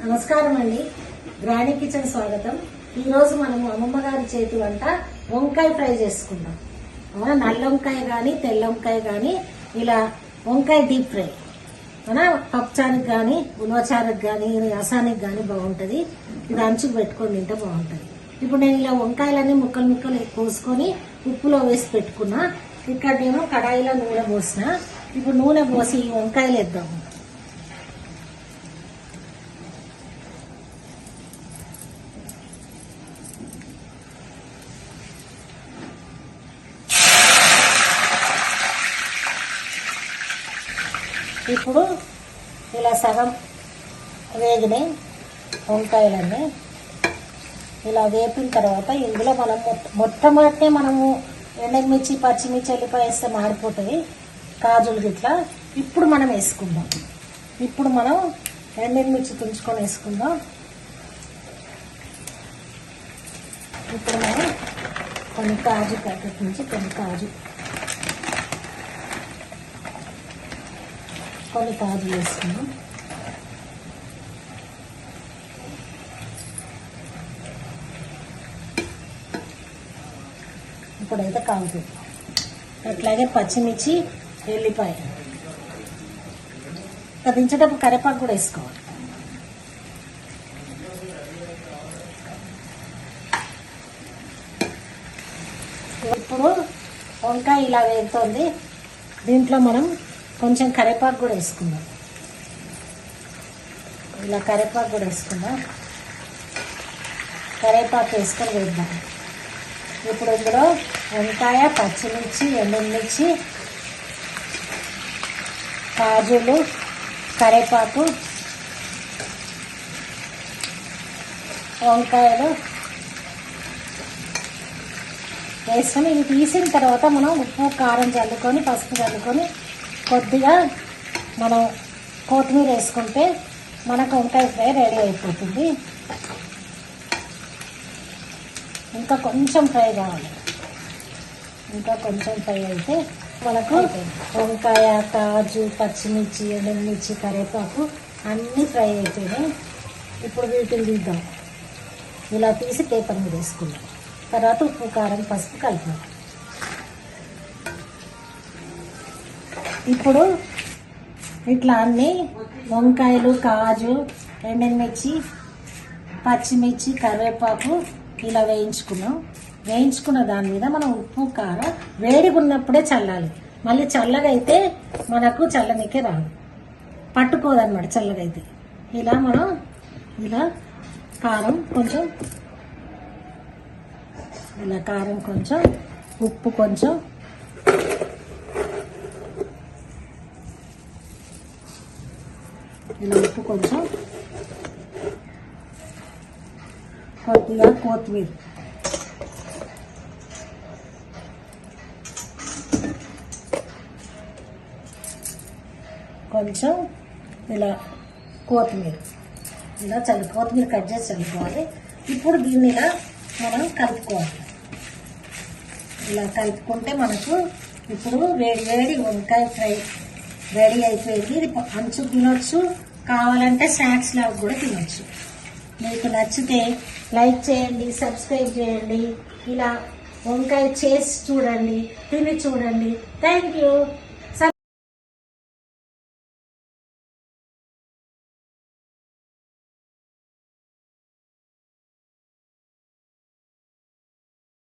నమస్కారం అండి. Grand kitchen స్వాగతం. ఈ రోజు మనము అమ్మమ్మ గారి చేతి వంట వంకాయ ఫ్రై చేసుకుందాం. నల్ల వంకాయ గాని తెల్ల వంకాయ గాని ఇలా వంకాయ డీప్ ఫ్రై మన పప్పుచారుకి గాని ఉలవచారుకి గాని రసానికి గాని బాగుంటది. ఇది అంచుకు పెట్టుకొని తింటే బాగుంటది. ఇప్పుడు నేను ఇలా వంకాయలన్నీ ముక్కలు ముక్కలు కోసుకొని ఉప్పులో వేసి పెట్టుకున్నా. ఇక్కడ నేను కడాయిలో నూనె పోసిన. ఇప్పుడు నూనె పోసి ఈ వంకాయలు వేద్దాము. ఇప్పుడు ఇలా సగం వేగినాయి వంకాయలన్నీ. ఇలా వేపిన తర్వాత ఇందులో మనం మొట్టమొదటి మనము ఎండుమిర్చి పచ్చిమిర్చి ఎల్లిపాయ వేస్తే మాడిపోతుంది కాజులు గిట్లా. ఇప్పుడు మనం వేసుకుందాం. ఇప్పుడు మనం ఎండుమిర్చి తుంచుకొని వేసుకుందాం. ఇప్పుడు మనం కొన్ని కాజు ప్యాకెట్ నుంచి కొన్ని కాజు వేసుకున్నాం. ఇప్పుడైతే కాగుతుంది. అట్లాగే పచ్చిమిర్చి ఎల్లిపాయ దించేటప్పుడు కరివేపాకు కూడా వేసుకోవాలి. ఇప్పుడు వంకాయ ఇలా వేగుతుంది. దీంట్లో మనం కొంచెం కరివేపాకు కూడా వేసుకుందాం. ఇలా కరివేపాకు కూడా వేసుకుందాం. కరివేపాకు వేసుకొని వేద్దాం. ఇప్పుడు ఇందులో వంకాయ పచ్చిమిర్చి ఎండుమిర్చి కాజులు కరివేపాకు వంకాయలు వేసుకొని ఇవి తీసిన తర్వాత మనం ఉప్పు కారం చల్లుకొని పసుపు చల్లుకొని కొద్దిగా మనం కొత్తిమీర వేసుకుంటే మనకు వంకాయ ఫ్రై రెడీ అయిపోతుంది. ఇంకా కొంచెం ఫ్రై కావాలి. ఇంకా కొంచెం ఫ్రై అయితే మనకు వంకాయ కాజు పచ్చిమిర్చి ఎండుమిర్చి కరివేపాకు అన్నీ ఫ్రై అయిపోయినాయి. ఇప్పుడు వీటిని తీద్దాం. ఇలా తీసి పేపర్ మీద వేసుకుందాం. తర్వాత ఉప్పు కారం పసుపు కలుపుదాం. ఇప్పుడు ఇట్లా అన్నీ వంకాయలు కాజు ఎండుమిర్చి పచ్చిమిర్చి కరివేపాకు ఇలా వేయించుకున్న దాని మీద మనం ఉప్పు కారం వేడిగా ఉన్నప్పుడే చల్లాలి. మళ్ళీ చల్లగా అయితే మనకు చల్లనికే రాదు, పట్టుకోదన్నమాట చల్లగా అయితే. ఇలా మనం ఇలా కారం కొంచెం ఉప్పు కొంచెం కొద్దిగా కొత్తిమీర కొంచెం ఇలా కొత్తిమీర కట్ చేసి చల్లుకోవాలి. ఇప్పుడు దీన్ని ఇలా మనం కలుపుకోవాలి. ఇలా కలుపుకుంటే మనకు ఇప్పుడు వేడి వంకాయ ఫ్రై రెడీ అయిపోయింది. ఇది అంచు తినొచ్చు, కావాలంటే స్నాక్స్ లాగా కూడా తినొచ్చు. మీకు నచ్చితే లైక్ చేయండి, సబ్స్క్రైబ్ చేయండి. ఇలా వంకాయ చేసి చూడండి, తిని చూడండి. Thank you.